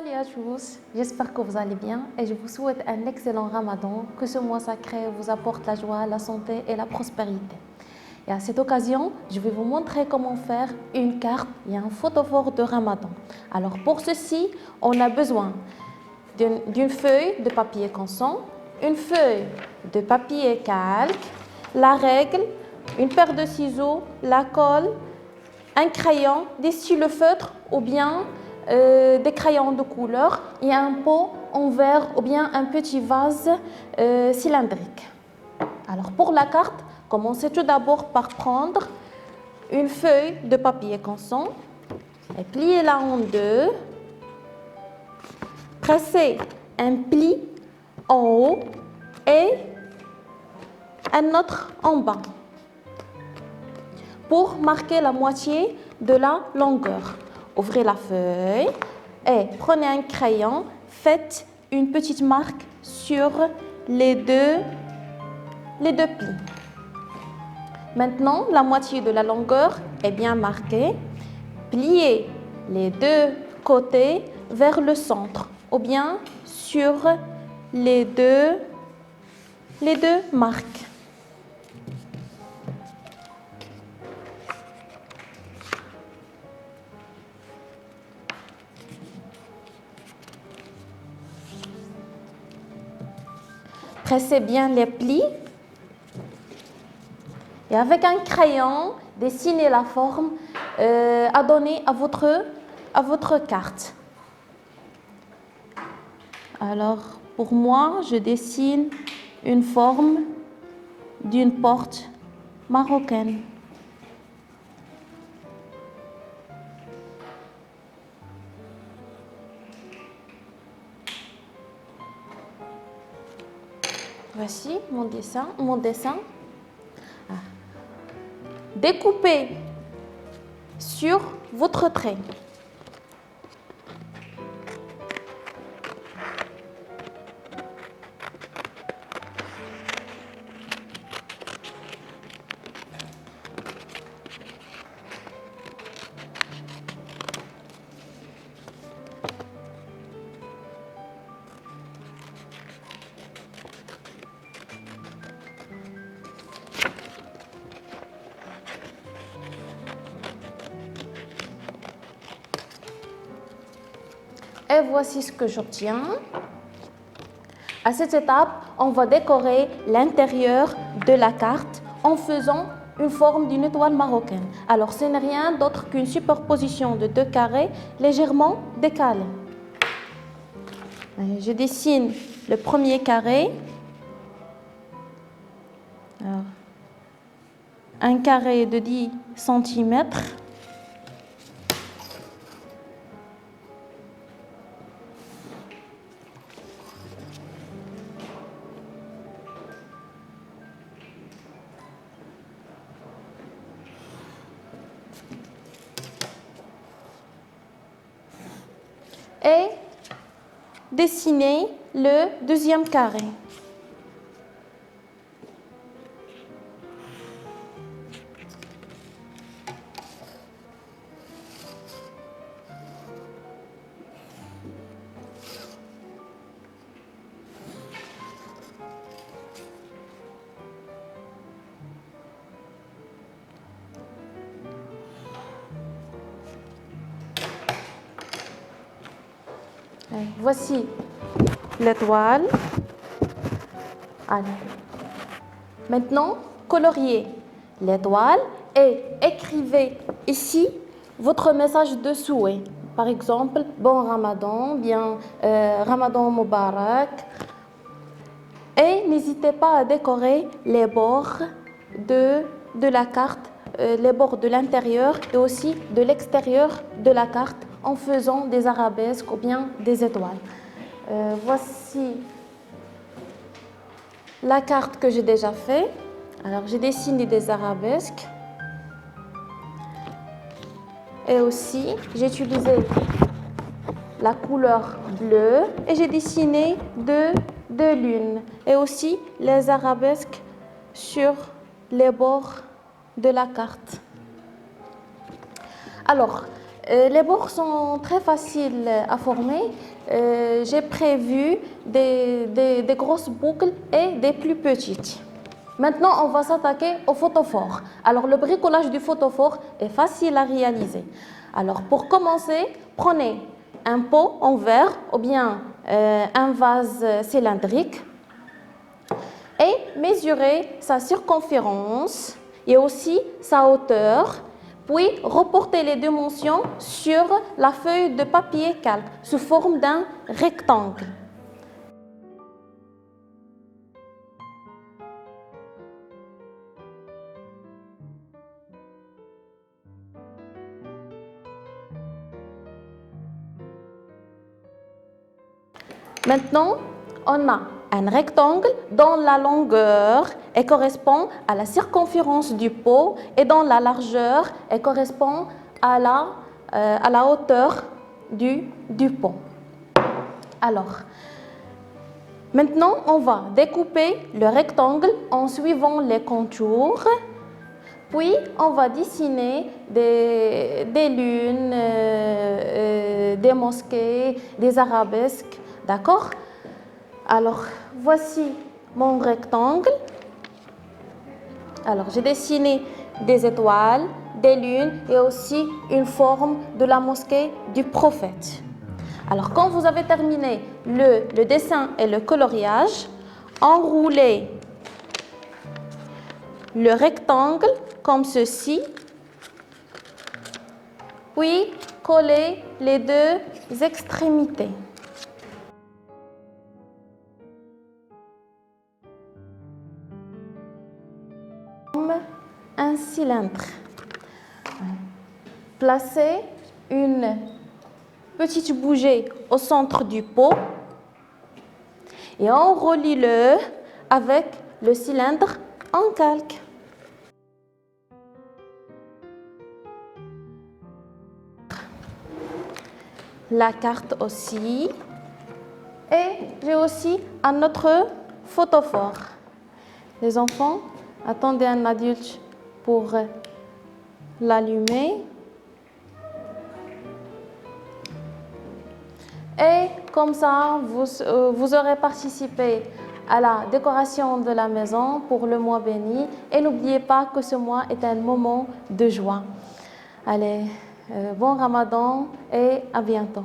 et à tous, j'espère que vous allez bien et je vous souhaite un excellent Ramadan, que ce mois sacré vous apporte la joie, la santé et la prospérité. Et à cette occasion, je vais vous montrer comment faire une carte et un photophore de Ramadan. Alors pour ceci, on a besoin d'une feuille de papier canson, une feuille de papier calque, la règle, une paire de ciseaux, la colle, un crayon, des stylos feutres ou bien des crayons de couleur et un pot en verre ou bien un petit vase cylindrique. Alors pour la carte, commencez tout d'abord par prendre une feuille de papier canson et pliez-la en deux. Pressez un pli en haut et un autre en bas pour marquer la moitié de la longueur. Ouvrez la feuille et prenez un crayon, faites une petite marque sur les deux plis. Maintenant, la moitié de la longueur est bien marquée. Pliez les deux côtés vers le centre ou bien sur les deux marques. Pressez bien les plis et avec un crayon, dessinez la forme à donner à votre carte. Alors, pour moi, je dessine une forme d'une porte marocaine. Voici mon dessin. Découpez sur votre trait. Et voici ce que j'obtiens. À cette étape, on va décorer l'intérieur de la carte en faisant une forme d'une étoile marocaine. Alors, ce n'est rien d'autre qu'une superposition de deux carrés légèrement décalés. Je dessine le premier carré. Alors, un carré de 10 cm. Et dessiner le deuxième carré. Voici l'étoile. Maintenant, coloriez l'étoile et écrivez ici votre message de souhait. Par exemple, bon Ramadan, bien Ramadan Mubarak. Et n'hésitez pas à décorer les bords de la carte, les bords de l'intérieur et aussi de l'extérieur de la carte en faisant des arabesques ou bien des étoiles. Voici la carte que j'ai déjà faite. Alors, j'ai dessiné des arabesques. Et aussi, j'ai utilisé la couleur bleue et j'ai dessiné deux lunes. Et aussi les arabesques sur les bords de la carte. Alors, Les bords sont très faciles à former. J'ai prévu des grosses boucles et des plus petites. Maintenant, on va s'attaquer au photophore. Alors, le bricolage du photophore est facile à réaliser. Alors, pour commencer, prenez un pot en verre ou bien un vase cylindrique et mesurez sa circonférence et aussi sa hauteur. Puis, reportez les dimensions sur la feuille de papier calque sous forme d'un rectangle. Maintenant, on a un rectangle dont la longueur correspond à la circonférence du pot et dont la largeur correspond à la hauteur du pot. Alors, maintenant, on va découper le rectangle en suivant les contours. Puis, on va dessiner des lunes, des mosquées, des arabesques. D'accord? Alors, voici mon rectangle. Alors, j'ai dessiné des étoiles, des lunes et aussi une forme de la mosquée du prophète. Alors, quand vous avez terminé le dessin et le coloriage, enroulez le rectangle comme ceci, puis collez les deux extrémités. Un cylindre. Placez une petite bougie au centre du pot et on relie-le avec le cylindre en calque. La carte aussi. Et j'ai aussi un autre photophore. Les enfants, attendez un adulte pour l'allumer. Et comme ça, vous aurez participé à la décoration de la maison pour le mois béni. Et n'oubliez pas que ce mois est un moment de joie. Allez, bon Ramadan et à bientôt.